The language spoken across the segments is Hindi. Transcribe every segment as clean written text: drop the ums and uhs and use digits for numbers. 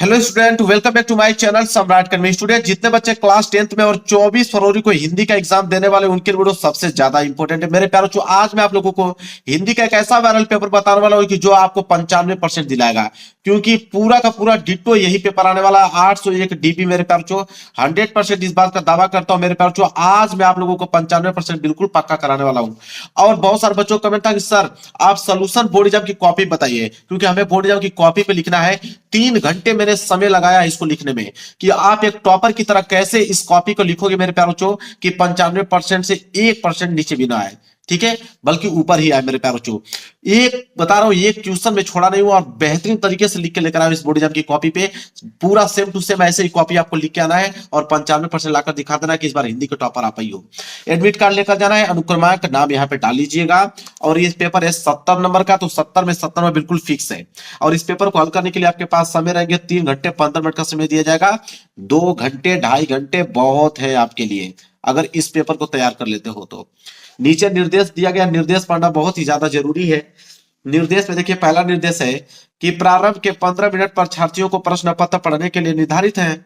Hello student, welcome back to my channel Samrat academy. Student, जितने बच्चे क्लास 10th में और 24 फरवरी को हिंदी का एग्जाम देने वाले उनके लिए वीडियो सबसे ज्यादा इंपॉर्टेंट है मेरे प्यारों। जो आज मैं आप लोगों को हिंदी का एक ऐसा वायरल पेपर बताने वाला हूं कि जो आपको 95% दिलाएगा, क्योंकि पूरा का पूरा डिट्टो यही पेपर आने वाला है। 801 डीबी मेरे प्यारों जो 100% इस बात का दावा करता हूं मेरे प्यारों जो आज मैं आप लोगों को 95% बिल्कुल पक्का कराने वाला हूं। और बहुत सारे बच्चों को कमेंट था कि सर आप सोल्यूशन बोर्ड एग्जाम की कॉपी बताइए, क्योंकि हमें बोर्ड एग्जाम की कॉपी पे लिखना है। 3 घंटे मैंने समय लगाया इसको लिखने में कि आप एक टॉपर की तरह कैसे इस कॉपी को लिखोगे मेरे प्यारों चो कि 95% से 1% नीचे भी ना आए, ठीक है, बल्कि ऊपर ही आए मेरे प्यारों चो। एक बता रहा हूं, एक ट्यूशन में छोड़ा नहीं हुआ और बेहतरीन तरीके से लिख के लेकर आया इस बोर्ड एग्जाम की कॉपी पे। पूरा सेम टू सेम ऐसे ही कॉपी आपको लिख के आना है और 95% लाकर दिखा देना कि इस बार हिंदी के टॉपर आप ही हो। एडमिट कार्ड लेकर जाना है, अनुक्रमांक नाम यहाँ पे डाल लीजिएगा। और ये पेपर है 70 नंबर का, तो 70 में 70 में बिल्कुल फिक्स है। और इस पेपर को हल करने के लिए आपके पास समय रहेंगे 3 घंटे 15 मिनट का समय दिया जाएगा। 2 घंटे 2.5 घंटे बहुत है आपके लिए अगर इस पेपर को तैयार कर लेते हो तो। नीचे निर्देश दिया गया, निर्देश पढ़ना बहुत ही ज्यादा जरूरी है। निर्देश में देखिए, पहला निर्देश है कि प्रारंभ के 15 मिनट परीक्षार्थियों को प्रश्न पत्र पढ़ने के लिए निर्धारित है।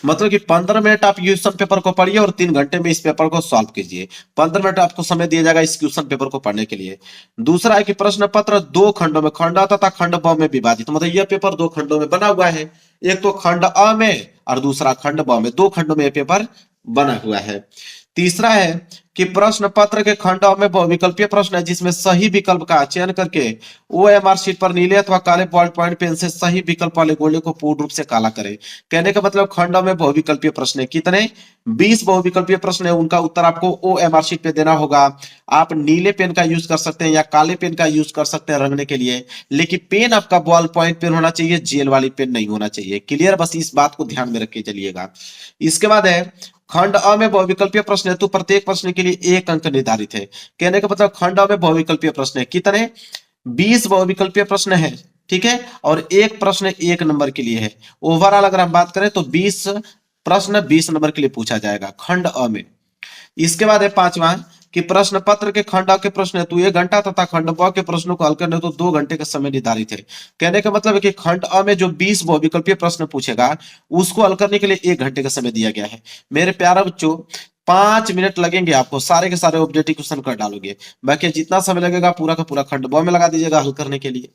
मतलब कि 15 मिनट आप क्वेश्चन पेपर को पढ़िए और 3 घंटे में इस पेपर को सॉल्व कीजिए। 15 मिनट आपको समय दिया जाएगा इस क्वेश्चन पेपर को पढ़ने के लिए। दूसरा है कि प्रश्न पत्र 2 खंडों में, खंड अ तथा खंड ब में विभाजित, मतलब यह पेपर 2 खंडों में बना हुआ है। एक तो खंड अ में और दूसरा खंड ब में, 2 खंडों में यह पेपर बना हुआ है। तीसरा है कि प्रश्न पत्र के खंड अ में बहुविकल्पीय प्रश्न है जिसमें सही विकल्प का चयन करके ओएमआर शीट पर नीले अथवा काले बॉल पॉइंट पेन से सही विकल्प वाले गोले को पूर्ण रूप से काला करें। कहने का मतलब खंड अ में बहुविकल्पीय प्रश्न है कितने, 20 बहुविकल्पीय प्रश्न है। उनका उत्तर आपको ओएमआर शीट पे देना होगा। आप नीले पेन का यूज कर सकते हैं या काले पेन का यूज कर सकते हैं रंगने के लिए, लेकिन पेन आपका बॉल पॉइंट पेन होना चाहिए, जेल वाली पेन नहीं होना चाहिए। क्लियर, बस इस बात को ध्यान में रख के चलिएगा। इसके बाद है खंड अ में बहुविकल्पीय प्रश्न है तो प्रत्येक प्रश्न के लिए 1 अंक निर्धारित है। कहने का मतलब खंड अ में बहुविकल्पीय प्रश्न है कितने, 20 बहुविकल्पीय प्रश्न है, ठीक है, और एक प्रश्न 1 नंबर के लिए है। ओवरऑल अगर हम बात करें तो 20 प्रश्न 20 नंबर के लिए पूछा जाएगा खंड अ में। इसके बाद है पांचवा कि प्रश्न पत्र के खंड अ के प्रश्न हेतु 1 घंटा तथा खंड ब के प्रश्नों को हल करने तो 2 घंटे का समय निर्धारित है। कहने का मतलब है कि खंड अ में जो 20 बहुविकल्पीय प्रश्न पूछेगा उसको हल करने के लिए 1 घंटे का समय दिया गया है। मेरे प्यारे बच्चों, 5 मिनट लगेंगे आपको, सारे के सारे ऑब्जेक्टिव क्वेश्चन कर डालोगे। बाकी जितना समय लगेगा पूरा का पूरा खंड ब में लगा दीजिएगा हल करने के लिए।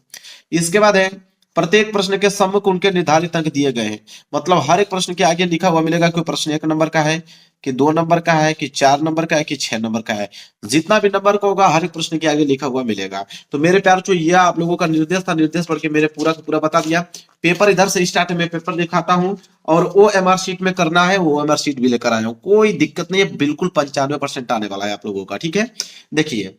इसके बाद है प्रत्येक प्रश्न के सम्मुख उनके निर्धारित अंक दिए गए हैं। मतलब हर एक प्रश्न के आगे लिखा हुआ मिलेगा कि प्रश्न 1 नंबर का है कि 2 नंबर का है कि 4 नंबर का है कि 6 नंबर का है। जितना भी नंबर का होगा हर एक प्रश्न के आगे लिखा हुआ मिलेगा। तो मेरे प्यार जो यह आप लोगों का निर्देश था, निर्देश पढ़ के मेरे पूरा का पूरा बता दिया। पेपर इधर से स्टार्ट में पेपर दिखाता हूँ और ओएमआर शीट में करना है, ओएमआर शीट भी लेकर आया हूँ, कोई दिक्कत नहीं है, बिल्कुल 95% आने वाला है आप लोगों का, ठीक है। देखिए,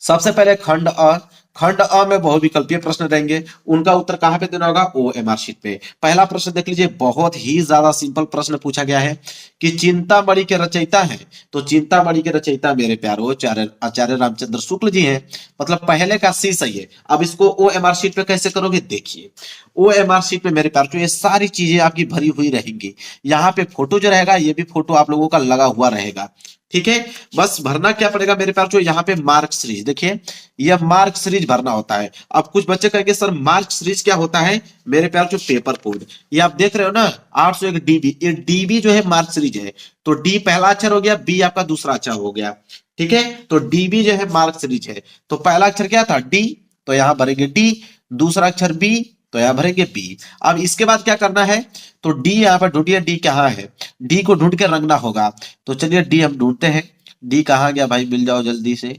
सबसे पहले खंड अ, खंड अ में बहुविकल्पीय प्रश्न रहेंगे। उनका उत्तर कहां पे देना होगा, ओएमआर शीट पे। पहला प्रश्न देख लीजिए, बहुत ही ज्यादा सिंपल प्रश्न पूछा गया है कि चिंतामणि के रचयिता है। तो चिंतामणि के रचयिता मेरे प्यारो आचार्य रामचंद्र शुक्ल जी हैं। मतलब पहले का सी सही है। अब इसको ओएमआर शीट पे कैसे करोगे, देखिए। ओएमआर शीट पे मेरे प्यारो ये सारी चीजें आपकी भरी हुई रहेंगी। यहाँ पे फोटो जो रहेगा ये भी फोटो आप लोगों का लगा हुआ रहेगा, ठीक है। बस भरना क्या पड़ेगा मेरे प्यार, जो यहाँ पे मार्क सीरीज, देखिए यह मार्क सीरीज भरना होता है। अब कुछ बच्चे कहेंगे सर मार्क सीरीज क्या होता है, मेरे प्यार जो पेपर कोड ये आप देख रहे हो ना, 801 डीबी, ये डीबी जो है मार्क सीरीज है। तो डी पहला अक्षर हो गया, बी आपका दूसरा अक्षर हो गया, ठीक है। तो डीबी जो है मार्क सीरीज है। तो पहला अक्षर क्या था, डी, तो यहां भरेंगे डी। दूसरा अक्षर बी, तो यहां भरेंगे बी। अब इसके बाद क्या करना है, तो डी यहां पर ढूंढिए, डी कहां है, डी को ढूंढ के रंगना होगा। तो चलिए डी हम ढूंढते हैं। डी कहां गया भाई, मिल जाओ जल्दी से।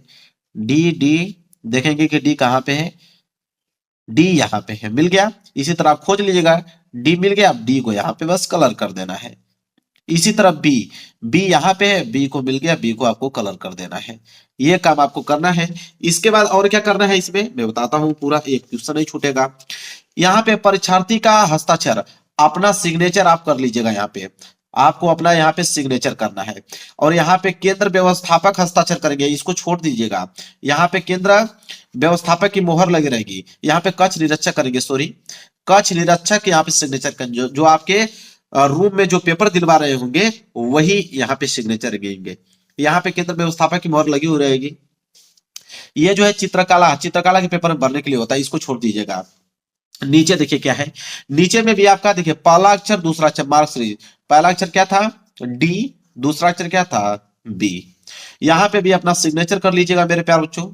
डी डी देखेंगे कि डी कहां पे है, डी यहाँ पे है, मिल गया। इसी तरह आप खोज लीजिएगा, डी मिल गया। अब डी को यहाँ पे बस कलर कर देना है। इसी तरह बी, बी यहाँ पे है, बी को मिल गया, बी को आपको कलर कर देना है। ये काम आपको करना है। इसके बाद और क्या करना है इसमें मैं बताता हूं, पूरा एक क्वेश्चन नहीं छूटेगा। यहाँ पे परीक्षार्थी का हस्ताक्षर, अपना सिग्नेचर आप कर लीजिएगा। यहाँ पे आपको अपना यहाँ पे सिग्नेचर करना है। और यहाँ पे केंद्र व्यवस्थापक हस्ताक्षर करेंगे, इसको छोड़ दीजिएगा। यहाँ पे केंद्र व्यवस्थापक की मोहर लगी रहेगी। यहाँ पे कक्ष निरीक्षक करेंगे, सॉरी, कक्ष निरीक्षक यहाँ पे सिग्नेचर करेंगे। जो आपके रूम में जो पेपर दिलवा रहे होंगे वही यहाँ पे सिग्नेचर रहेंगे। यहाँ पे केंद्र व्यवस्थापक की मोहर लगी हुई रहेगी। ये जो है चित्रकला, चित्रकला के पेपर में भरने के लिए होता है, इसको छोड़ दीजिएगा। नीचे देखिए क्या है, नीचे में भी आपका देखिए पहला अक्षर दूसरा अक्षर मार्क सीरीज, पहला अक्षर क्या था डी, दूसरा अक्षर क्या था बी। यहां पे भी अपना सिग्नेचर कर लीजिएगा मेरे प्यारे बच्चों,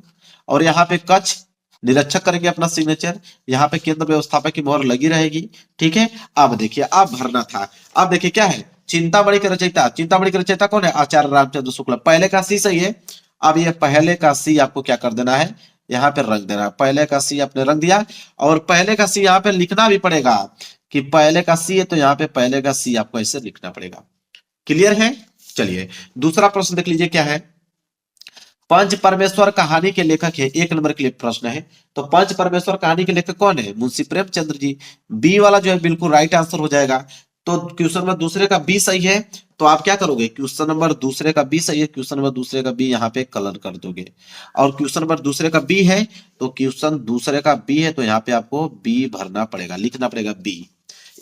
और यहाँ पे कक्ष निरीक्षक करेंगे अपना सिग्नेचर, यहाँ पे केंद्र व्यवस्थापक की मोहर लगी रहेगी। ठीक है, अब देखिए अब भरना था। अब देखिए क्या है, चिंतामणि के रचयिता, चिंतामणि के रचयिता कौन है, आचार्य रामचंद्र शुक्ल। पहले का सी सही है, अब ये पहले का सी आपको क्या कर देना है, यहाँ पे रख देना। पहले का सी आपने रख दिया, और पहले का सी यहाँ पे लिखना भी पड़ेगा कि पहले का सी है, तो यहाँ पे पहले का सी आपको ऐसे लिखना पड़ेगा। क्लियर है। चलिए दूसरा प्रश्न देख लीजिए क्या है, पंच परमेश्वर कहानी के लेखक है, एक नंबर के लिए प्रश्न है। तो पंच परमेश्वर कहानी के लेखक कौन है, मुंशी प्रेमचंद्र जी। बी वाला जो है बिल्कुल राइट आंसर हो जाएगा। तो क्वेश्चन नंबर दूसरे का बी सही है, तो आप क्या करोगे, क्वेश्चन नंबर दूसरे का बी सही है, क्वेश्चन नंबर दूसरे का बी यहाँ पे कलर कर दोगे। और क्वेश्चन नंबर दूसरे का बी है, तो क्वेश्चन दूसरे का बी है, तो यहाँ पे आपको बी भरना पड़ेगा, लिखना पड़ेगा बी।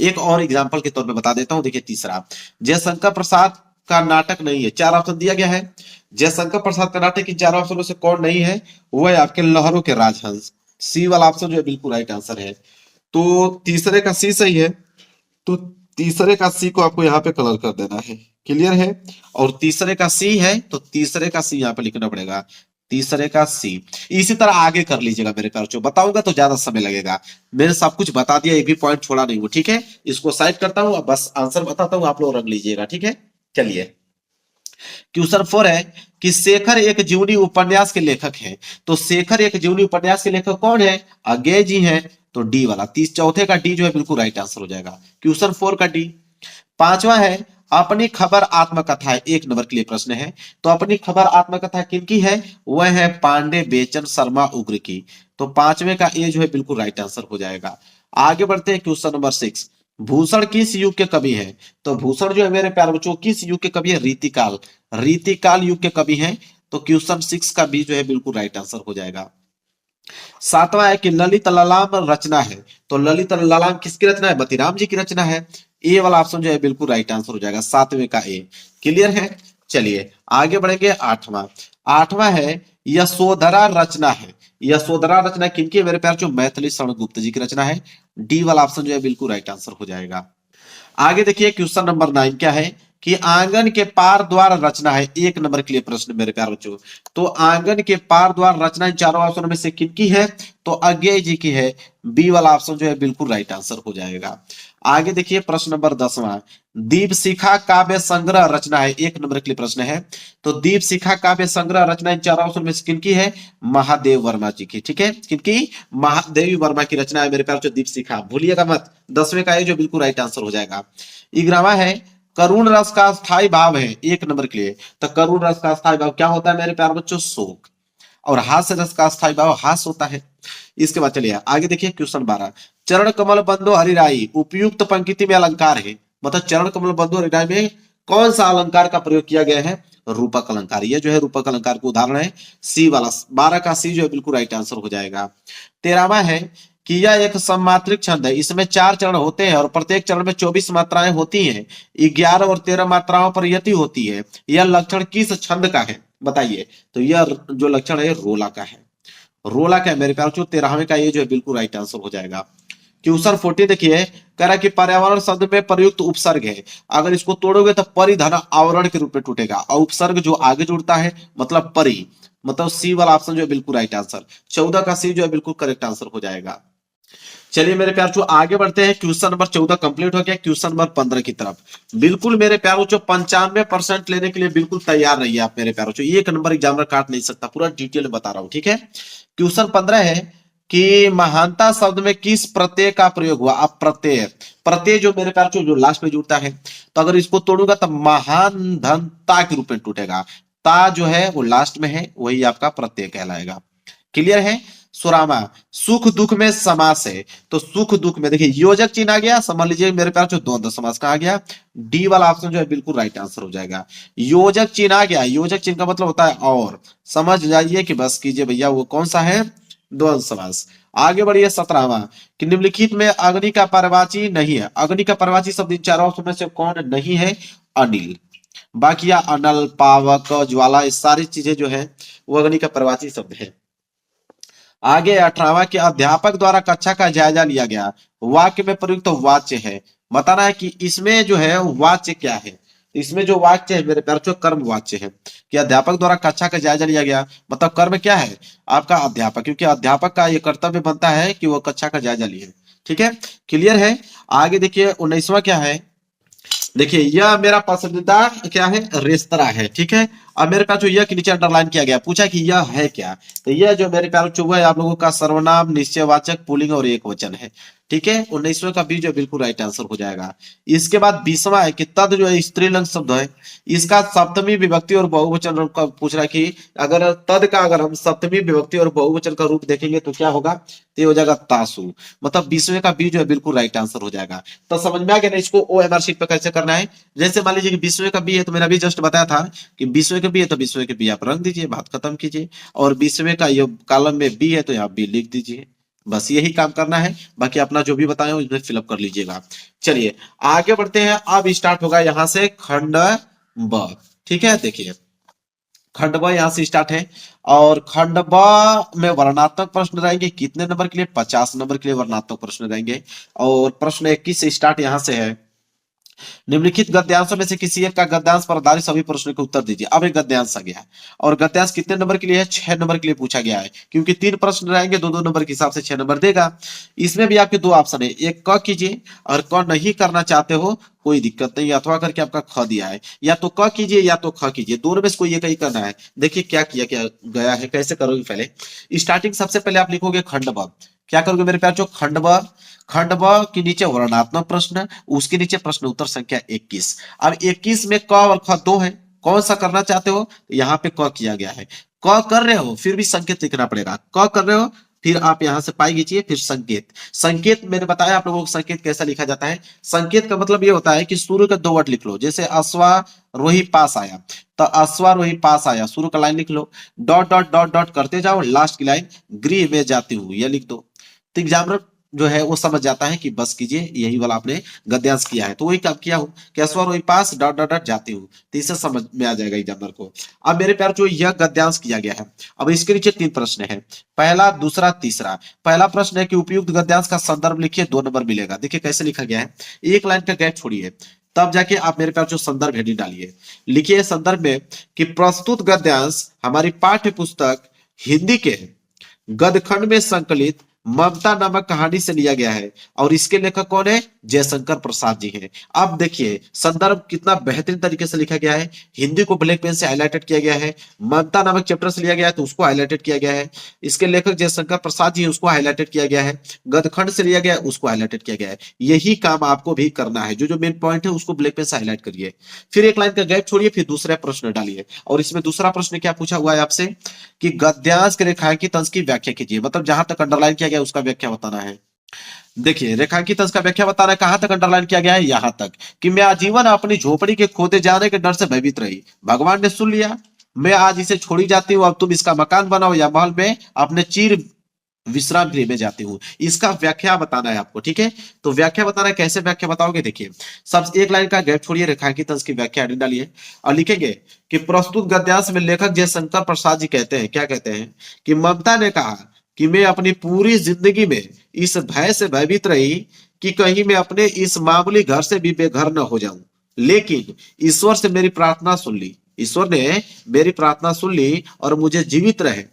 एक और एग्जाम्पल के तौर पे बता देता हूं, देखिए तीसरा, जयशंकर प्रसाद का नाटक नहीं है, चार ऑप्शन दिया गया है। जयशंकर प्रसाद का नाटक की चार ऑप्शन में से कौन नहीं है, वो है आपके लहरों के राजहंस। सी वाला ऑप्शन जो है बिल्कुल राइट आंसर है। तो तीसरे का सी सही है, तो तीसरे का सी को आपको यहाँ पे कलर कर देना है। क्लियर है। और तीसरे का सी है, तो तीसरे का सी यहाँ पे लिखना पड़ेगा, तीसरे का सी। इसी तरह आगे कर लीजिएगा मेरे प्यार बच्चों, बताऊंगा तो ज्यादा समय लगेगा, मैंने सब कुछ बता दिया, एक भी पॉइंट छोड़ा नहीं हूं। ठीक है, इसको साइड करता हूं, अब बस आंसर बताता हूं, आप लोग रख लीजिएगा। ठीक है, चलिए क्वेश्चन 4 है कि शेखर एक जीवनी उपन्यास के लेखक हैं। तो शेखर एक जीवनी उपन्यास के लेखक कौन है, अज्ञेय जी हैं। तो डी वाला, तीस चौथे का डी जो है बिल्कुल राइट आंसर हो जाएगा, क्वेश्चन 4 का डी। पांचवा है अपनी खबर आत्मकथा है, एक नंबर के लिए प्रश्न है। तो अपनी खबर आत्मकथा किनकी है, वह है पांडे बेचन शर्मा उग्र की। तो पांचवे का ए जो है बिल्कुल राइट आंसर हो जाएगा। आगे बढ़ते हैं क्वेश्चन नंबर 6, भूषण किस युग के कवि हैं। तो भूषण जो है मेरे प्यारे बच्चों किस युग के कवि है, रीतिकाल, रीतिकाल युग के कवि हैं। तो क्वेश्चन 6 का बी जो है बिल्कुल राइट आंसर हो जाएगा। सातवां है कि ललित ललाम रचना है। तो ललित ललाम किसकी रचना है, बतीराम जी की रचना है। ए वाला ऑप्शन जो है बिल्कुल राइट आंसर हो जाएगा, सातवें का ए। क्लियर है। चलिए आगे बढ़ेंगे। आठवां, आठवां है यशोधरा रचना है। यशोधरा रचना किनकी है मेरे प्यार, जो मैथिली शरण गुप्त जी की रचना है। डी वाला ऑप्शन जो है बिल्कुल राइट आंसर हो जाएगा। आगे देखिए क्वेश्चन नंबर 9 क्या है कि आंगन के पार द्वार रचना है, एक नंबर के लिए प्रश्न मेरे प्यारे बच्चों। तो आंगन के पार द्वार रचना इन चारों ऑप्शन में से किनकी है, तो अज्ञेय जी की है। बी वाला ऑप्शन जो है बिल्कुल राइट आंसर हो जाएगा। आगे देखिए प्रश्न नंबर 10वां, दीप शिखा काव्य संग्रह रचना है, एक नंबर के लिए प्रश्न है। तो दीप शिखा काव्य संग्रह रचना इन चारों ऑप्शन में से किनकी है, महादेव वर्मा जी की। ठीक है, किनकी, महादेवी वर्मा की रचना है मेरे प्यारे बच्चों दीप शिखा, भूलिएगा मत। 10वें का ये जो बिल्कुल राइट आंसर हो जाएगा। 11वां है करुण रस का स्थायी भाव है, एक नंबर के लिए। तो करुण रस का स्थायी भाव क्या होता है मेरे प्यारे बच्चों, शोक। और हास्य रस का स्थायी भाव हास्य होता है। इसके बाद चलिए आगे देखिए क्वेश्चन 12, चरण कमल बंधो हरिराई उपयुक्त पंक्ति में अलंकार है। मतलब चरण कमल बंधो हरिराई में कौन सा अलंकार का प्रयोग किया गया है, रूपक अलंकार। ये जो है रूपक अलंकार का उदाहरण है, सी वाला, 12 का सी जो है बिल्कुल राइट आंसर हो जाएगा। 13वां है कि यह एक सममात्रिक छंद है, इसमें 4 चरण होते हैं और प्रत्येक चरण में 24 मात्राएं होती हैं, 11 और 13 मात्राओं पर यति होती है। यह लक्षण किस छंद का है बताइए। तो यह जो लक्षण है रोला का है, रोला का है मेरे प्यारे बच्चों। 13वें का ये जो है बिल्कुल राइट आंसर हो जाएगा। क्वेश्चन 14 देखिए, कह रहा कि पर्यावरण शब्द में प्रयुक्त उपसर्ग है, अगर इसको तोड़ोगे तो परिधन आवरण के रूप में टूटेगा, और उपसर्ग जो आगे जुड़ता है मतलब परि, मतलब सी वाला ऑप्शन जो है बिल्कुल राइट आंसर। 14 का सी जो है बिल्कुल करेक्ट आंसर हो जाएगा। चलिए मेरे प्यार बच्चों आगे बढ़ते हैं, क्वेश्चन नंबर 14 कंप्लीट हो गया। क्वेश्चन नंबर 15 की तरफ बिल्कुल मेरे प्यार बच्चों 95% लेने के लिए बिल्कुल तैयार रहिए आप मेरे प्यार बच्चों, एक नंबर एग्जामिनर काट नहीं सकता, पूरा डिटेल में बता रहा हूं। ठीक है, क्वेश्चन 15 है कि महानता शब्द में किस प्रत्यय का प्रयोग हुआ। अब प्रत्यय, प्रत्यय जो मेरे प्यार जो लास्ट में जुड़ता है, तो अगर इसको तोड़ूंगा तो महान धनता के रूप में टूटेगा। ता जो है वो लास्ट में है, वही आपका प्रत्यय कहलाएगा। क्लियर है। सुरामा, सुख दुख में समास है। तो सुख दुख में देखिए योजक चिन्ह आ गया, समझ लीजिए मेरे प्यार जो द्वंद्व समास का आ गया। डी वाला ऑप्शन जो है बिल्कुल राइट आंसर हो जाएगा। योजक चिन्ह आ गया, योजक चिन्ह का मतलब होता है और, समझ जाइए कि बस कीजिए भैया वो कौन सा है, द्वंद्व समास। आगे बढ़िए 17वां कि निम्नलिखित में अग्नि का पर्यायवाची नहीं है। अग्नि का पर्यायवाची शब्द इन चारों ऑप्शन में से कौन नहीं है, अनिल। बाकी अनल, पावक, ज्वाला, ये सारी चीजें जो है वो अग्नि का पर्यायवाची शब्द है। आगे 18वां कि अध्यापक द्वारा कक्षा का जायजा लिया गया, वाक्य में प्रयुक्त तो वाच्य है। बताना है कि इसमें जो है वाच्य क्या है। इसमें जो वाच्य है मेरे प्यारे, जो कर्म वाच्य है कि अध्यापक द्वारा कक्षा का जायजा लिया गया, मतलब कर्म क्या है आपका अध्यापक, क्योंकि अध्यापक का ये कर्तव्य बनता है कि वो कक्षा का जायजा लिए। ठीक है, क्लियर है। आगे देखिए 19वां क्या है, देखिए यह मेरा पसंदीदा क्या है रेस्तरा है। ठीक है, अब मेरे पास जो यह के नीचे अंडरलाइन किया गया, पूछा कि यह है क्या, तो यह जो मेरे प्यारे बच्चों है आप लोगों का सर्वनाम, निश्चयवाचक, पुल्लिंग और एक वचन है। ठीक है, 19वें का बी जो बिल्कुल राइट आंसर हो जाएगा। इसके बाद 20वां है कि तद जो है स्त्रीलिंग शब्द है, इसका सप्तमी विभक्ति और बहुवचन का पूछ रहा है कि अगर तद का अगर हम सप्तमी विभक्ति और बहुवचन का रूप देखेंगे तो क्या होगा, तो ये हो जाएगा तासु। मतलब 20वें का बी जो है बिल्कुल राइट आंसर हो जाएगा। तो समझ में आ गया ना इसको ओएमआर शीट पे कैसे करना है। जैसे मान लीजिए कि 20वें का बी है, तो मैंने अभी जस्ट बताया था कि 20वें का बी है तो 20वें के बी आप रख दीजिए, बात खत्म कीजिए। और 20वें का ये कॉलम में बी है तो यहाँ बी लिख दीजिए, बस यही काम करना है। बाकी अपना जो भी बताए उसमें फिलअप कर लीजिएगा। चलिए आगे बढ़ते हैं, अब स्टार्ट होगा यहाँ से खंड ब। ठीक है, देखिए खंड ब यहाँ से स्टार्ट है, और खंड ब में वर्णात्मक प्रश्न रहेंगे कितने नंबर के लिए, 50 नंबर के लिए वर्णात्मक प्रश्न रहेंगे। और प्रश्न 21 से स्टार्ट यहाँ से है, निम्नलिखित गद्यांशों में से किसी एक का गद्यांश पर आधारित सभी प्रश्नों के उत्तर दीजिए। अब एक गद्यांश आ गया है, और गद्यांश कितने नंबर के लिए है, 6 नंबर के लिए पूछा गया है, क्योंकि 3 प्रश्न रहेंगे, 2-2 नंबर के हिसाब से 6 नंबर देगा। इसमें भी आपके 2 ऑप्शन है, एक क कीजिए, और क नहीं करना चाहते हो कोई दिक्कत नहीं, अथवा करके आपका ख दिया है, या तो क कीजिए या तो ख कीजिए, दोनों में से कोई एक ही करना है। देखिए क्या किया क्या गया है, कैसे करोगे। पहले स्टार्टिंग सबसे पहले आप लिखोगे खंड ब, क्या करोगे मेरे प्यार, जो खंड ब, खंड ब के नीचे वर्णात्मक प्रश्न, उसके नीचे प्रश्न उत्तर संख्या 21। अब 21 में क और ख दो है, कौन सा करना चाहते हो, यहाँ पे क किया गया है। क कर रहे हो फिर भी संकेत लिखना पड़ेगा, क कर रहे हो फिर आप यहां से पाई कीजिए, फिर संकेत। संकेत मैंने बताया आप लोगों को संकेत कैसा लिखा जाता है। संकेत का मतलब ये होता है कि शुरू का 2 वर्ड लिख लो, जैसे अश्वारोही पास आया, तो अश्वारोही पास आया शुरू का लाइन लिख लो, डॉट डॉट डॉट डॉट करते जाओ, लास्ट की लाइन गृह में जाती हूँ यह लिख दो। तो एग्जामिनर जो है वो समझ जाता है कि बस कीजिए यही वाला आपने गद्यांश किया है, तो वही काम किया हूं कि अश्वर वही पास डॉट डॉट डॉट जाती हूँ, तो इससे समझ में आ जाएगा एग्जामिनर को। अब मेरे प्यार जो यह गद्यांश किया गया है, अब इसके नीचे 3 प्रश्न है, पहला दूसरा तीसरा। पहला प्रश्न है कि उपयुक्त गद्यांश का संदर्भ लिखिए, 2 नंबर मिलेगा। देखिए कैसे लिखा गया है, एक लाइन का गैप छोड़िए, तब जाके आप मेरे प्यार जो संदर्भ हेडिंग डालिए। लिखिए संदर्भ में कि प्रस्तुत गद्यांश हमारी पाठ्य पुस्तक हिंदी के गदखंड में संकलित ममता नामक कहानी से लिया गया है, और इसके लेखक कौन है, जयशंकर प्रसाद जी हैं। अब देखिए संदर्भ कितना बेहतरीन तरीके से लिखा गया है, हिंदी को ब्लैक पेन से हाईलाइटेड किया गया है, ममता नामक चैप्टर से लिया गया है तो उसको हाईलाइटेड किया गया है, इसके लेखक जयशंकर प्रसाद जी उसको हाईलाइटेड किया गया है, गदखंड से लिया गया है उसको हाईलाइटेड किया गया है। यही काम आपको भी करना है, जो जो मेन पॉइंट है उसको ब्लैक पेन से हाईलाइट करिए, फिर एक लाइन का गैप छोड़िए, फिर दूसरा प्रश्न डालिए। और इसमें दूसरा प्रश्न क्या पूछा हुआ है आपसे कि गद्यांश के रेखांकित अंश की व्याख्या कीजिए, मतलब जहां तक अंडरलाइन किया गया उसका व्याख्या बताना है। देखिए रेखांकित अंश का व्याख्या बताना है, कहां तक अंडरलाइन किया गया है, यहां तक कि मैं आजीवन अपनी झोपड़ी के खोदे जाने के डर से भयभीत रही, भगवान ने सुन लिया, मैं आज इसे छोड़ी जाती हूँ, अब तुम इसका मकान बनाओ या महल में अपने चीर विश्राम गृह में जाती हूँ। इसका व्याख्या बताना है आपको, ठीक है। तो व्याख्या बताना है, कैसे व्याख्या बताओगे, देखिए सब एक लाइन का गैप छोड़िए, रेखांकित अंश की व्याख्या डालिए और लिखेंगे कि प्रस्तुत गद्यांश में लेखक जयशंकर प्रसाद जी कहते हैं, क्या कहते हैं कि ममता ने कहा कि मैं अपनी पूरी जिंदगी में इस भय से भयभीत रही कि कहीं मैं अपने इस मामूली घर से भी बेघर न हो जाऊं, लेकिन ईश्वर से मेरी प्रार्थना सुन ली, ईश्वर ने मेरी प्रार्थना सुन ली और मुझे जीवित रहे,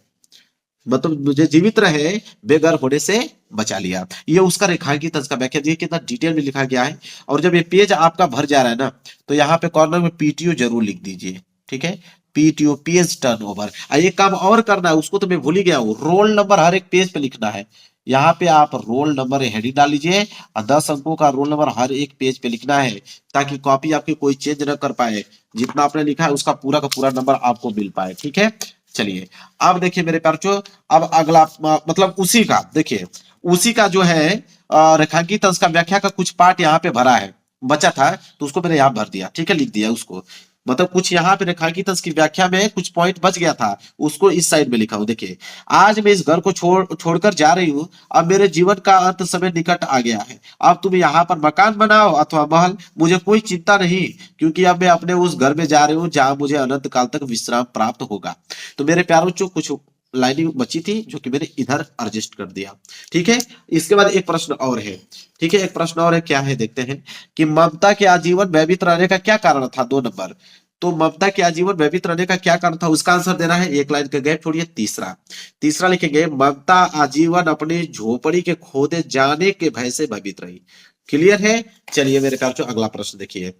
मतलब मुझे जीवित रहे बेघर होने से बचा लिया। ये उसका रेखांकित अंश का व्याख्या, देखिए कितना डिटेल में लिखा गया है। और जब ये पेज आपका भर जा रहा है ना, तो यहाँ पे कॉर्नर में पीटीओ जरूर लिख दीजिए, ठीक है, पीटीओ पेज टर्नओवर। एक काम और करना है, उसको तो मैं भूल ही गया हूँ, रोल नंबर हर एक पेज पे लिखना है। यहाँ पे आप रोल नंबर हेडिंग डाल लीजिए और 10 अंकों का रोल नंबर हर एक पेज पे लिखना है, ताकि कॉपी आपकी कोई चेंज न कर पाए, जितना आपने लिखा है उसका पूरा का पूरा नंबर आपको मिल पाए, ठीक है। चलिए अब देखिए मेरे प्यारों, अब अगला मतलब उसी का देखिए, उसी का जो है रेखांकित अंश का व्याख्या का कुछ पार्ट यहाँ पे भरा है, बचा था तो उसको मैंने यहाँ भर दिया, ठीक है, लिख दिया उसको। मतलब कुछ यहाँ पे रेखांकित अंश की व्याख्या में कुछ पॉइंट बच गया था, उसको इस साइड में लिखा हूं। देखिए आज मैं इस घर को छोड़कर जा रही हूँ, अब मेरे जीवन का अंत समय निकट आ गया है, अब तुम यहाँ पर मकान बनाओ अथवा महल, मुझे कोई चिंता नहीं, क्योंकि अब मैं अपने उस घर में जा रही हूँ जहां मुझे अनंत काल तक विश्राम प्राप्त होगा। तो मेरे प्यारों, जो कुछ लाइनिंग बची थी जो कि मैंने इधर एडजस्ट कर दिया। ठीक है, इसके बाद एक प्रश्न और है। ठीक है, एक प्रश्न और है, क्या है देखते हैं कि ममता के आजीवन भयभीत रहने का क्या कारण था, 2 नंबर। तो ममता के आजीवन भयभीत रहने का क्या कारण था, उसका आंसर देना है। एक लाइन का गैप छोड़िए, तीसरा तीसरा लिखेंगे ममता आजीवन अपनी झोपड़ी के खोदे जाने के भय से भयभीत रही। क्लियर है। चलिए मेरे ख्याल से अगला प्रश्न देखिए।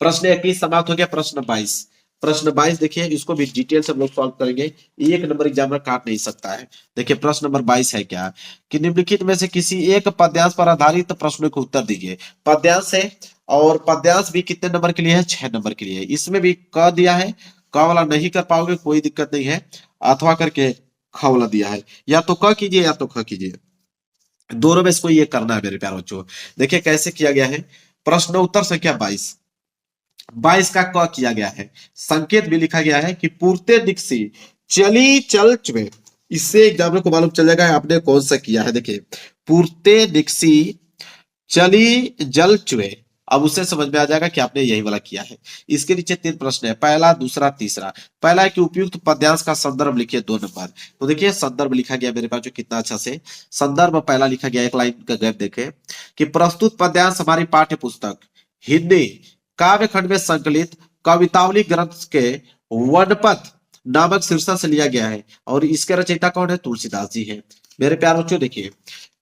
प्रश्न 21 समाप्त हो गया। प्रश्न 22 देखिए, इसको भी डिटेल से हम लोग सॉल्व करेंगे। एक नंबर एग्जामिनर काट नहीं सकता है। देखिए प्रश्न नंबर 22 है क्या कि निम्नलिखित में से किसी एक पद्यांश पर आधारित प्रश्नों के उत्तर दीजिए। पद्यांश है और पद्यांश भी कितने नंबर के लिए है, 6 नंबर के लिए है। इसमें भी क दिया है, क वाला नहीं कर पाओगे कोई दिक्कत नहीं है, अथवा करके ख वाला दिया है, या तो क कीजिए या तो ख कीजिए, दोनों में से कोई ये करना है मेरे प्यारे बच्चों। देखिए कैसे किया गया है। प्रश्न उत्तर संख्या 22 का क किया गया है। संकेत भी लिखा गया है कि पूर्ते दिक्सी चली चल चुए। इससे एग्जामिनर को मालूम चल जाएगा आपने कौन सा किया है। देखिए पूर्ते दिक्सी चली जल चुए, अब उससे समझ में आ जाएगा कि आपने यही वाला किया है। इसके नीचे 3 प्रश्न है, पहला दूसरा तीसरा। पहला है कि उपयुक्त पद्यांश का संदर्भ लिखिए, 2 नंबर। तो देखिए संदर्भ लिखा गया मेरे पास जो कितना अच्छा से संदर्भ पहला लिखा गया, एक लाइन का गैप देखे कि प्रस्तुत पद्यांश हमारी पाठ्य पुस्तक हिंदी काव्य खंड में संकलित कवितावली ग्रंथ के वनपथ नामक शीर्षक से लिया गया है और इसके रचयिता कौन है, तुलसीदास जी है। मेरे प्यारे बच्चों देखिए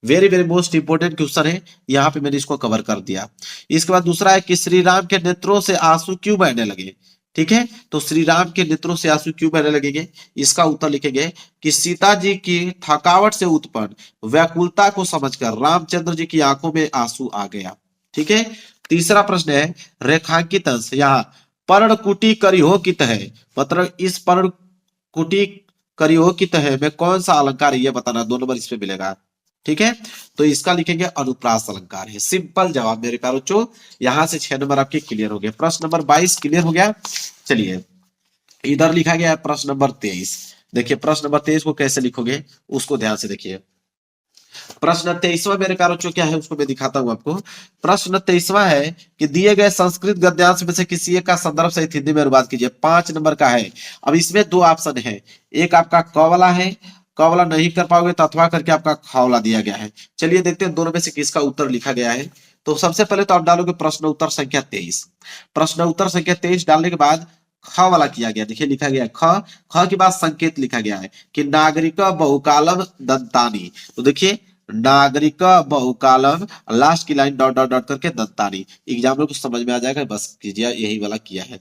very very most important question है, यहाँ पे मैंने इसको कवर कर दिया। इसके बाद दूसरा है कि श्री राम के नेत्रों से आंसू क्यों बहने लगे। ठीक है, तो श्री राम के नेत्रों से आंसू क्यों बहने लगेंगे, इसका उत्तर लिखेंगे कि सीता जी की थकावट से उत्पन्न व्याकुलता को समझकर रामचंद्र जी की आंखों में आंसू आ गया। ठीक है, तीसरा प्रश्न है रेखांकित अंश, यहाँ पर्णकुटी करिहोकित है, मतलब इस पर्णकुटी करिहोकित है में कौन सा अलंकार है ये बताना, 2 नंबर इसमें मिलेगा। ठीक है, तो इसका लिखेंगे अनुप्रास अलंकार है। सिंपल जवाब मेरे प्यारे बच्चों, यहां से 6 नंबर आपके क्लियर हो गए। प्रश्न नंबर 22 क्लियर हो गया। चलिए इधर लिखा गया है प्रश्न नंबर 23। देखिए प्रश्न नंबर 23 को कैसे लिखोगे उसको ध्यान से देखिए। प्रश्न 23वां मेरे प्यारे बच्चों क्या है उसको मैं दिखाता हूं आपको। प्रश्न 23वां है कि दिए गए संस्कृत गद्यांश में से किसी एक का संदर्भ सहित हिंदी में अनुवाद कीजिए। 5 नंबर का है। अब इसमें 2 ऑप्शन है, एक आपका क वाला है, क वाला नहीं कर पाओगे तो अथवा करके आपका ख वाला दिया गया है। चलिए देखते हैं दोनों में से किसका उत्तर लिखा गया है। तो सबसे पहले तो आप डालोगे प्रश्न उत्तर संख्या 23। प्रश्न उत्तर संख्या 23 डालने के बाद ख वाला किया गया। देखिए लिखा गया ख के बाद संकेत लिखा गया है कि नागरिक बहुकालम दंतानी। तो देखिए नागरिक बहुकालम लास्ट की लाइन डॉट डॉट डॉट करके दंतानी, एग्जाम्पल को समझ में आ जाएगा, बस कीजिए यही वाला किया है।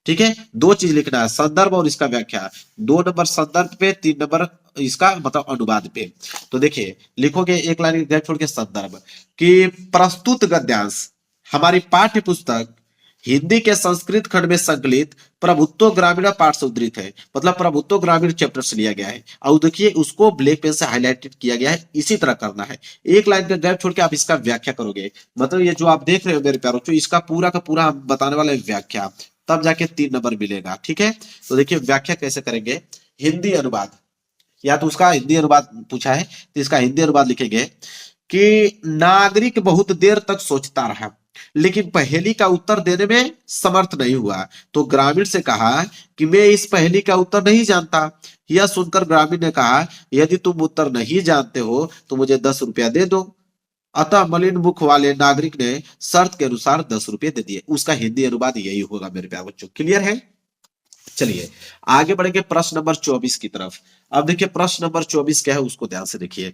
ठीक है, 2 चीज लिखना है, संदर्भ और इसका व्याख्या। 2 नंबर संदर्भ पे, 3 नंबर इसका मतलब अनुवाद पे। तो देखिए लिखोगे एक लाइन गैप छोड़ के संदर्भ कि प्रस्तुत गद्यांश हमारी पाठ्य पुस्तक हिंदी के संस्कृत खंड में संकलित प्रभुत्व ग्रामीण पाठ से उद्धृत है, मतलब प्रभुत्व ग्रामीण चैप्टर से लिया गया है। और देखिए उसको ब्लैक पेन से हाईलाइटेड किया गया है, इसी तरह करना है। एक लाइन का गैप छोड़ के आप इसका व्याख्या करोगे, मतलब ये जो आप देख रहे हो मेरे प्यारों, इसका पूरा का पूरा हम बताने वाले व्याख्या, तब जाके 3 नंबर मिलेगा। ठीक है, तो देखिए व्याख्या कैसे करेंगे। हिंदी अनुवाद, या तो उसका हिंदी अनुवाद पूछा है तो इसका हिंदी अनुवाद लिखेंगे कि नागरिक बहुत देर तक सोचता रहा लेकिन पहेली का उत्तर देने में समर्थ नहीं हुआ, तो ग्रामीण से कहा कि मैं इस पहेली का उत्तर नहीं जानता। यह सुनकर ग्रामीण ने कहा यदि तुम उत्तर नहीं जानते हो तो मुझे 10 रुपया दे दो। अतः मलिन मुख वाले नागरिक ने शर्त के अनुसार 10 रुपये दे दिए। उसका हिंदी अनुवाद यही होगा मेरे प्यारे बच्चों। क्लियर है। चलिए आगे बढ़ेंगे प्रश्न नंबर 24 की तरफ। अब देखिए प्रश्न नंबर 24 क्या है उसको ध्यान से देखिए।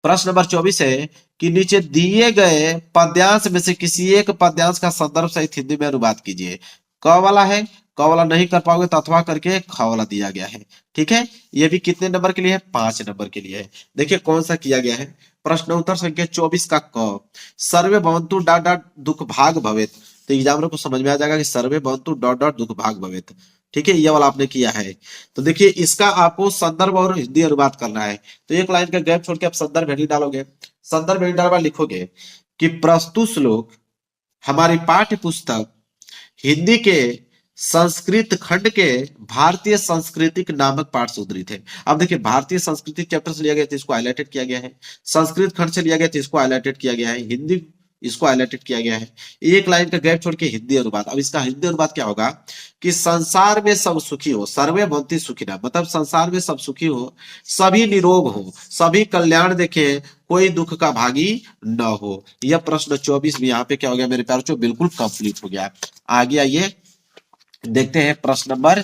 प्रश्न नंबर 24 है कि नीचे दिए गए पद्यांश में से किसी एक पद्यांश का संदर्भ सहित हिंदी में अनुवाद कीजिए। क वाला है, क वाला नहीं कर पाओगे तो अथवा करके ख वाला दिया गया है। ठीक है, ये भी कितने नंबर के लिए है, 5 नंबर के लिए है। देखिए कौन सा किया गया है। प्रश्न उत्तर संख्या 24 का क, सर्वे भवन्तु डॉट डॉट दुख भाग भवेत। तो एग्जामिनर को समझ में आ जाएगा कि सर्वे भवन्तु डॉट डॉट दुख भाग भवेत। ठीक है, ये वाला आपने किया है। तो देखिए इसका आपको संदर्भ और हिंदी अनुवाद करना है, तो एक लाइन का गैप छोड़ के आप संदर्भ हेडिंग डालोगे। संदर्भ हेडिंग डालने लिखोगे कि प्रस्तुत श्लोक हमारी पाठ्य पुस्तक हिंदी के संस्कृत खंड के भारतीय सांस्कृतिक नामक पाठ से उद्धृत है। अब देखिए भारतीय सांस्कृतिक चैप्टर से लिया गया तो इसको हाईलाइटेड किया गया है, संस्कृत खंड से लिया गया तो इसको हाईलाइटेड किया गया है, हिंदी इसको हाईलाइटेड किया गया है। एक लाइन का गैप छोड़ के हिंदी अनुवाद। अब इसका हिंदी अनुवाद क्या होगा कि संसार में सब सुखी हो, सर्वे भवन्ति सुखिनः, मतलब संसार में सब सुखी हो, सभी निरोग हो, सभी कल्याण देखे, कोई दुख का भागी न हो। यह प्रश्न 24 में यहाँ पे क्या हो गया मेरे प्यारों, बिल्कुल कंप्लीट हो गया। आगे आइए देखते हैं प्रश्न नंबर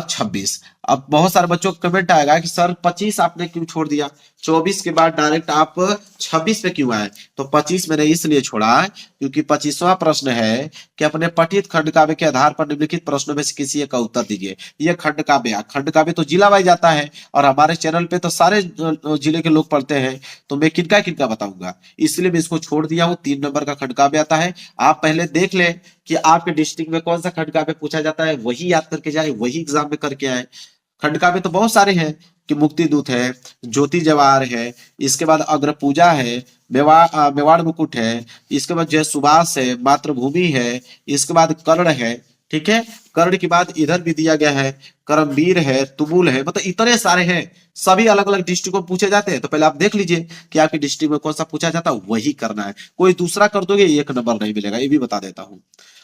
26। अब बहुत सारे बच्चों को कमेंट आएगा कि सर 25 आपने क्यों छोड़ दिया, 24 के बाद डायरेक्ट आप 26 पे क्यों आए। तो 25 मैंने इसलिए छोड़ा क्योंकि 25वां प्रश्न है कि अपने पठित खंड काव्य के आधार पर निम्नलिखित प्रश्नों में से किसी एक का उत्तर दीजिए। यह खंड काव्य तो जिला वाइज आता है और हमारे चैनल पे तो सारे जिले के लोग पढ़ते हैं, तो मैं किनका किनका बताऊंगा, इसलिए मैं इसको छोड़ दिया हूँ। 3 नंबर का खंड काव्य आता है। आप पहले देख ले कि आपके डिस्ट्रिक्ट में कौन सा खंड काव्य पूछा जाता है, वही याद करके जाए, वही एग्जाम में करके आए। खंड काव्य तो बहुत सारे हैं कि मुक्ति दूत है, ज्योति जवाहर है, इसके बाद अग्रपूजा है, मेवाड़ मुकुट है, इसके बाद जय सुभाष है, मातृभूमि है, इसके बाद कर्ण है, ठीक है। कर्ण के बाद इधर भी दिया गया है, करमवीर है, तुमुल है, मतलब इतने सारे हैं, सभी अलग अलग डिस्ट्रिक्ट में पूछे जाते हैं। तो पहले आप देख लीजिए कि आपके डिस्ट्रिक्ट में कौन सा पूछा जाता है, वही करना है। कोई दूसरा कर दोगे 1 नंबर नहीं मिलेगा, ये भी बता देता हूं।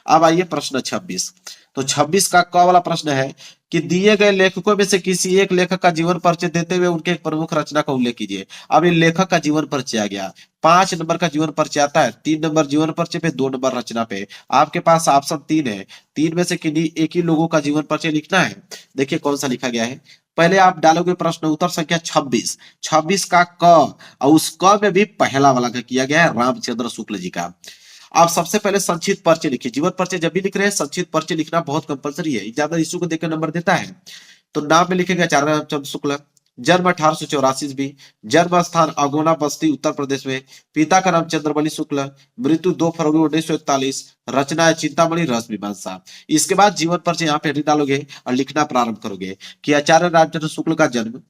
अब आइए प्रश्न 26। तो 26 का क वाला प्रश्न है कि दिए गए लेखकों में से किसी एक लेखक का जीवन परिचय देते हुए उनके एक प्रमुख रचना का उल्लेख कीजिए। अब ये लेखक का जीवन परिचय आ गया। 5 नंबर का जीवन परिचय आता है, 3 नंबर जीवन परिचय पे, 2 नंबर रचना पे। आपके पास ऑप्शन 3 है, 3 में से किन्हीं एक ही लोगों का जीवन परिचय लिखना है। देखिए कौन सा लिखा गया है। पहले आप डालोगे प्रश्न उत्तर संख्या 26, 26 का क, और उस क में भी पहला वाला का किया गया है रामचंद्र शुक्ल जी का। आप सबसे पहले संक्षिप्त परिचय लिखिए। जीवन परिचय जब भी लिख रहे हैं संक्षिप्त परिचय लिखना बहुत कंपलसरी है, ज्यादा इशू को देखकर नंबर देता है। तो नाम में लिखेगा आचार्य रामचंद्र शुक्ल, जन्म 1884 ईस्वी, जन्म स्थान अगोना बस्ती उत्तर प्रदेश में, पिता का नाम चंद्रबली शुक्ल, मृत्यु 2 फरवरी 1941, रचना है चिंतामणि रस मीमांसा। इसके बाद जीवन परिचय यहाँ पे डालोगे और लिखना प्रारंभ करोगे कि आचार्य रामचंद्र शुक्ल का जन्म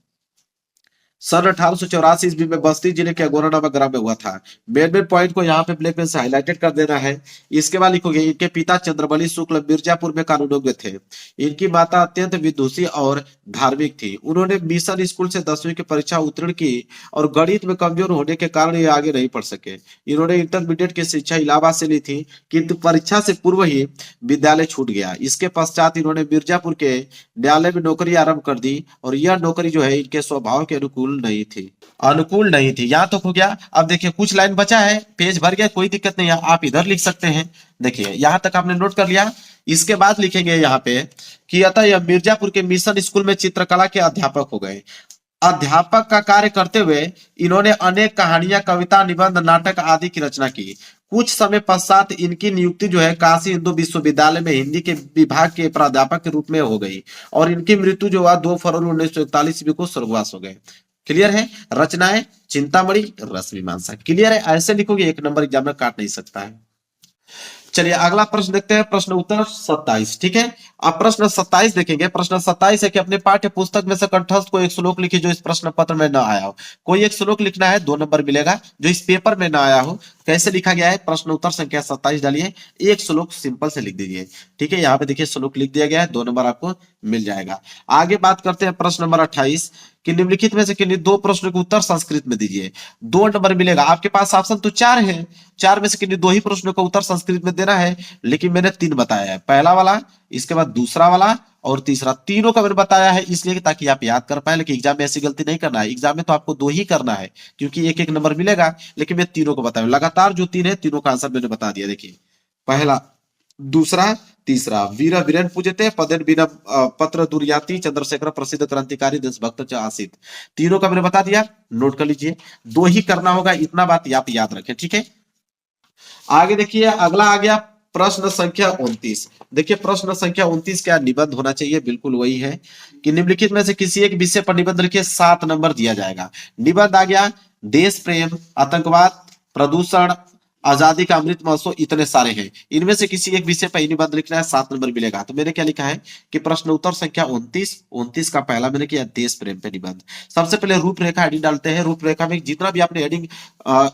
सन 1884 ईस्वी में बस्ती जिले के अगोरा नामक ग्राम में हुआ था। मेन पॉइंट को यहाँ पे ब्लैक पेन से हाईलाइटेड कर देना है। इसके बाद लिखोगे इनके पिता चंद्रबली शुक्ल मिर्जापुर में कानूनज्ञ थे। इनकी माता अत्यंत विदुषी और धार्मिक थी। उन्होंने मिशन स्कूल से 10वीं की परीक्षा उत्तीर्ण की और गणित में कमजोर होने के कारण ये आगे नहीं पढ़ सके। इन्होंने इंटरमीडिएट की शिक्षा इलाहाबाद से ली थी, किंतु परीक्षा से पूर्व ही विद्यालय छूट गया। इसके पश्चात इन्होंने मिर्जापुर के न्यायालय में नौकरी आरंभ कर दी और यह नौकरी जो है इनके स्वभाव के अनुकूल नहीं थी। यहाँ तक हो गया। अब देखिए कुछ लाइन बचा है, पेज भर गया, कोई दिक्कत नहीं है, आप इधर लिख सकते हैं। देखिए यहाँ तक आपने नोट कर लिया। इसके बाद लिखेंगे यहाँ पे कि अतः यह मिर्जापुर के मिशन स्कूल में चित्रकला के अध्यापक हो गए। अध्यापक का कार्य करते हुए इन्होंने अनेक कहानियां, कविता, निबंध, नाटक आदि की रचना की। कुछ समय पश्चात इनकी नियुक्ति जो है काशी हिंदू विश्वविद्यालय में हिंदी के विभाग के प्राध्यापक के रूप में हो गई और इनकी मृत्यु जो हुआ 2 फरवरी 1941 ईस्वी को स्वर्गवास हो गए। क्लियर है। रचनाएं चिंतामणि रस मीमांसा। क्लियर है। ऐसे लिखोगे 1 नंबर एग्जाम में काट नहीं सकता है। चलिए अगला प्रश्न देखते हैं, प्रश्न उत्तर 27। ठीक है। अब प्रश्न 27 देखेंगे। प्रश्न 27 है कि अपने पाठ्य पुस्तक में से कंठस्थ को एक श्लोक लिखिए जो इस प्रश्न पत्र में न आया हो। कोई एक श्लोक लिखना है, 2 नंबर मिलेगा। जो इस पेपर में न आया हो, कैसे लिखा गया है, प्रश्न उत्तर संख्या 27 डालिए, एक श्लोक सिंपल से लिख दीजिए। ठीक है। यहाँ पे देखिए श्लोक लिख दिया गया है, 2 नंबर आपको मिल जाएगा। आगे बात करते हैं प्रश्न नंबर 28 कि निम्नलिखित में से किन्हीं 2 प्रश्नों के उत्तर संस्कृत में दीजिए। 2 नंबर मिलेगा। आपके पास ऑप्शन तो 4 है, 4 में से किन्हीं 2 ही प्रश्नों का उत्तर संस्कृत में देना है, लेकिन मैंने 3 बताया है। पहला वाला, इसके बाद दूसरा वाला और तीसरा, तीनों का मैंने बताया है इसलिए ताकि आप याद कर पाए। लेकिन एग्जाम में ऐसी गलती नहीं करना है। एग्जाम में तो आपको 2 ही करना है क्योंकि 1-1 नंबर मिलेगा, लेकिन मैं तीनों को बताया लगातार। जो 3 है तीनों का आंसर मैंने बता दिया। देखिए पहला, दूसरा, तीसरा। वीर वीरेन पूजते पदेन बिना पत्र दुर्याति चंद्रशेखर प्रसिद्ध क्रांतिकारी देशभक्त च आसित। तीनों का मैंने बता दिया, नोट कर लीजिए। 2 ही करना होगा, इतना बात आप याद रखें। ठीक है। आगे देखिए अगला आ गया प्रश्न संख्या 29। देखिए प्रश्न संख्या 29 क्या निबंध होना चाहिए, बिल्कुल वही है कि निम्नलिखित में से किसी एक विषय पर निबंध लिखिए, 7 नंबर दिया जाएगा। निबंध आ गया देश प्रेम, आतंकवाद, प्रदूषण, आजादी का अमृत महोत्सव, इतने सारे हैं। इनमें से किसी एक विषय पर निबंध लिखना है, 7 नंबर मिलेगा। तो मैंने क्या लिखा है कि प्रश्न उत्तर संख्या 29 का पहला मैंने किया देश प्रेम पे निबंध। सबसे पहले रूपरेखा हेडिंग डालते हैं। रूपरेखा में जितना भी आपने हेडिंग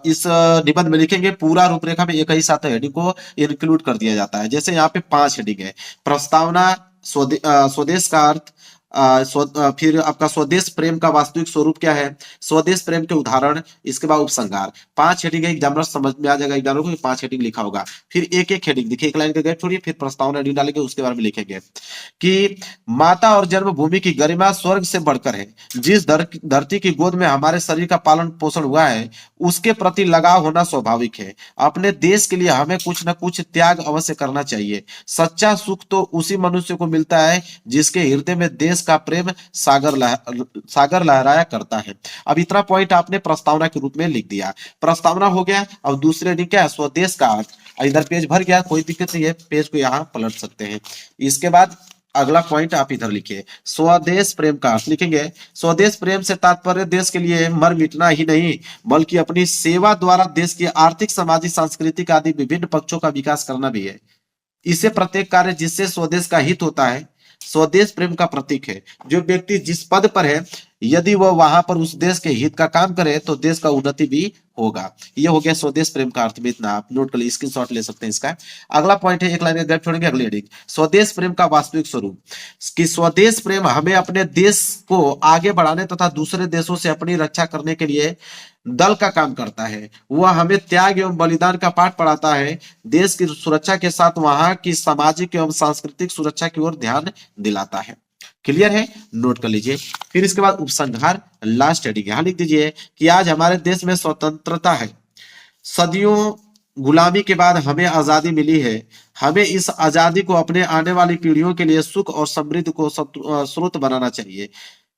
इस निबंध में लिखेंगे, पूरा रूपरेखा में एक ही साथ हेडिंग को इंक्लूड कर दिया जाता है। जैसे यहाँ पे 5 हेडिंग है। प्रस्तावना, स्वदेश का अर्थ, फिर आपका स्वदेश प्रेम का वास्तविक स्वरूप क्या है, स्वदेश प्रेम के उदाहरण, इसके बाद उपसंहार। 5 हेडिंग है, एग्जामिनर समझ में आ जाएगा एग्जामिनर को 5 हेडिंग लिखा होगा। फिर एक एक हेडिंग देखिए, एक लाइन का गैप छोड़िए, फिर प्रस्तावना हेडिंग डालेंगे, उसके बारे में लिखेंगे कि माता और जन्मभूमि की गरिमा स्वर्ग से बढ़कर है। जिस धरती की गोद में हमारे शरीर का पालन पोषण हुआ है, उसके प्रति लगाव होना स्वाभाविक है। अपने देश के लिए हमें कुछ न कुछ त्याग अवश्य करना चाहिए। सच्चा सुख तो उसी मनुष्य को मिलता है जिसके हृदय में देश का प्रेम सागर लहराया करता है। अब इतना पॉइंट आपने प्रस्तावना के रूप में लिख दिया। प्रस्तावना हो गया। अब दूसरे दिन क्या है, स्वदेश का अर्थ। इधर पेज भर गया, कोई दिक्कत नहीं है, पेज को यहाँ पलट सकते हैं। इसके बाद अगला पॉइंट आप इधर लिखिए, स्वदेश प्रेम का अर्थ लिखेंगे। स्वदेश प्रेम से तात्पर्य देश के लिए मर मिटना ही नहीं, बल्कि अपनी सेवा द्वारा देश की आर्थिक, सामाजिक, सांस्कृतिक आदि विभिन्न पक्षों का विकास करना भी है। इसे प्रत्येक कार्य जिससे स्वदेश का हित होता है स्वदेश प्रेम का प्रतीक है। जो व्यक्ति जिस पद पर है, यदि वह वहां पर उस देश के हित का काम करे तो देश का उन्नति भी होगा। ये हो गया स्वदेश प्रेम का अर्थ में, इतना आप नोट कर लीजिए, स्क्रीनशॉट ले सकते हैं इसका। अगला पॉइंट है, एक लाइन का गैप छोड़ेंगे, अगली हेडिंग, स्वदेश प्रेम का वास्तविक स्वरूप। कि स्वदेश प्रेम हमें अपने देश को आगे बढ़ाने तथा दूसरे देशों से अपनी रक्षा करने के लिए दल का काम करता है। वह हमें त्याग एवं बलिदान का पाठ पढ़ाता है। देश की सुरक्षा के साथ वहां की सामाजिक एवं सांस्कृतिक सुरक्षा की ओर ध्यान दिलाता है। क्लियर है, नोट कर लीजिए। फिर इसके बाद उपसंहार, लास्ट हेडिंग यहां लिख दीजिए कि आज हमारे देश में स्वतंत्रता है। सदियों गुलामी के बाद हमें आजादी मिली है। हमें इस आजादी को अपने आने वाली पीढ़ियों के लिए सुख और समृद्धि को स्रोत बनाना चाहिए।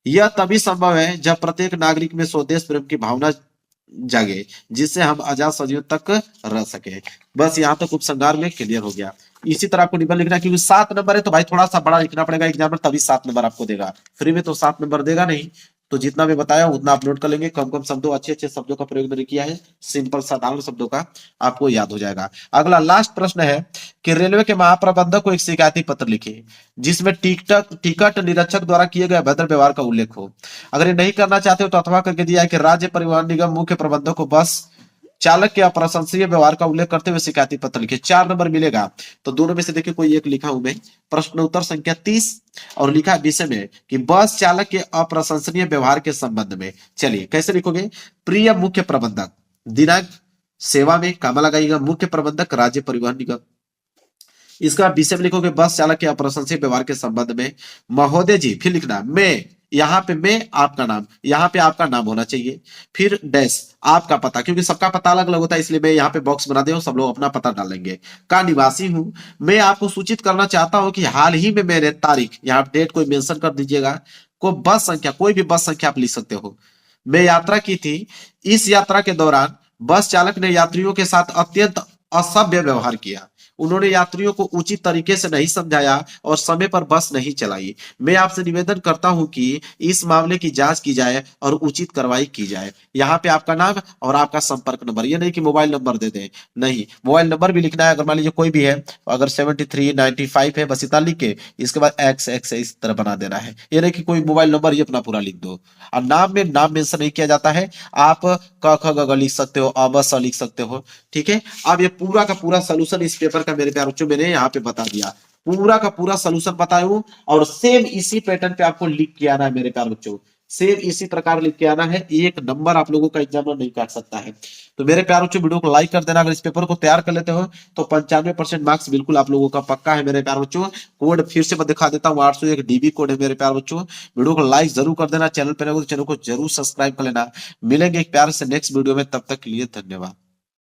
यह तभी संभव है जब प्रत्येक नागरिक में स्वदेश प्रेम की भावना जागे, जिससे हम आजाद सदियों तक रह सके। बस यहाँ तक उपसंहार में क्लियर हो गया। इसी तरह आपको निबंध लिखना है, क्योंकि 7 नंबर है तो भाई थोड़ा सा बड़ा लिखना पड़ेगा एग्जाम में, तभी 7 नंबर आपको देगा। फ्री में तो 7 नंबर देगा नहीं। तो जितना मैं बताया उतना आप नोट कर लेंगे। कम कम शब्दों, अच्छे अच्छे शब्दों का प्रयोग मैंने किया है, सिंपल साधारण शब्दों का, आपको याद हो जाएगा। अगला लास्ट प्रश्न है कि रेलवे के महाप्रबंधक को एक शिकायती पत्र लिखिए जिसमें टिकट निरीक्षक द्वारा किए गए अभद्र व्यवहार का उल्लेख हो। अगर ये नहीं करना चाहते हो तो अथवा करके दिया है कि राज्य परिवहन निगम मुख्य प्रबंधक को बस चालक के अप्रशंसनीय व्यवहार का उल्लेख करते हुए शिकायती पत्र लिखे। 4 नंबर मिलेगा। तो दोनों में से देखिए कोई एक लिखा हूं मैं, प्रश्न उत्तर संख्या 30, और लिखा विषय में कि बस चालक के अप्रशंसनीय व्यवहार के संबंध में। चलिए कैसे लिखोगे, प्रिय मुख्य प्रबंधक, दिनांक सेवा में कामा लगाइएगा, मुख्य प्रबंधक राज्य परिवहन निगम। इसका विषय में लिखोगे बस चालक के अप्रशंसनीय व्यवहार के संबंध में। महोदय जी, फिर लिखना मैं, यहाँ पे मैं आपका नाम, यहाँ पे आपका नाम होना चाहिए। फिर डैश आपका पता, क्योंकि सबका पता अलग अलग होता है इसलिए मैं यहाँ पे बॉक्स बना दे, सब लोग अपना पता डालेंगे। का निवासी हूं। मैं आपको सूचित करना चाहता हूं कि हाल ही में मैंने तारीख, यहाँ डेट कोई मेंशन कर दीजिएगा, को बस संख्या, कोई भी बस संख्या आप लिख सकते हो, मैं यात्रा की थी। इस यात्रा के दौरान बस चालक ने यात्रियों के साथ अत्यंत असभ्य व्यवहार किया। उन्होंने यात्रियों को उचित तरीके से नहीं समझाया और समय पर बस नहीं चलाई। मैं आपसे निवेदन करता हूं कि इस मामले की जांच की जाए और उचित कार्रवाई की जाए। यहाँ पे आपका नाम और आपका संपर्क नंबर, ये नहीं कि मोबाइल नंबर दे दें, नहीं, मोबाइल नंबर भी लिखना है। अगर मान लीजिए कोई भी है, अगर 7395 है, बस इतना लिख के इसके बाद x इस तरह बना देना है। ये नहीं कि कोई मोबाइल नंबर ही अपना पूरा लिख दो। और नाम में नाम मेंशन नहीं किया जाता है। आप क ख ग घ लिख सकते हो, अ ब स लिख सकते हो, ठीक है। अब ये पूरा का पूरा सोल्यूशन इस पेपर का मेरे प्यारे बच्चों मैंने यहाँ पे बता दिया, पूरा का पूरा सोल्यूशन बताया हूं, और सेम इसी पैटर्न पे आपको लिख के आना है मेरे प्यारे बच्चों, सेम इसी प्रकार लिख के आना है। एक नंबर आप लोगों का एग्जामिनर नहीं काट सकता है। तो मेरे प्यारे बच्चों वीडियो को लाइक कर देना। अगर इस पेपर को तैयार कर लेते हो तो 95% मार्क्स बिल्कुल आप लोगों का पक्का है मेरे प्यारे बच्चों। कोड फिर से मैं दिखा देता हूँ, 801 डीबी कोड है मेरे प्यारे बच्चों। वीडियो को लाइक जरूर कर देना, चैनल पर चैनल को जरूर सब्सक्राइब कर लेना। मिलेंगे एक प्यार से नेक्स्ट वीडियो में, तब तक के लिए धन्यवाद।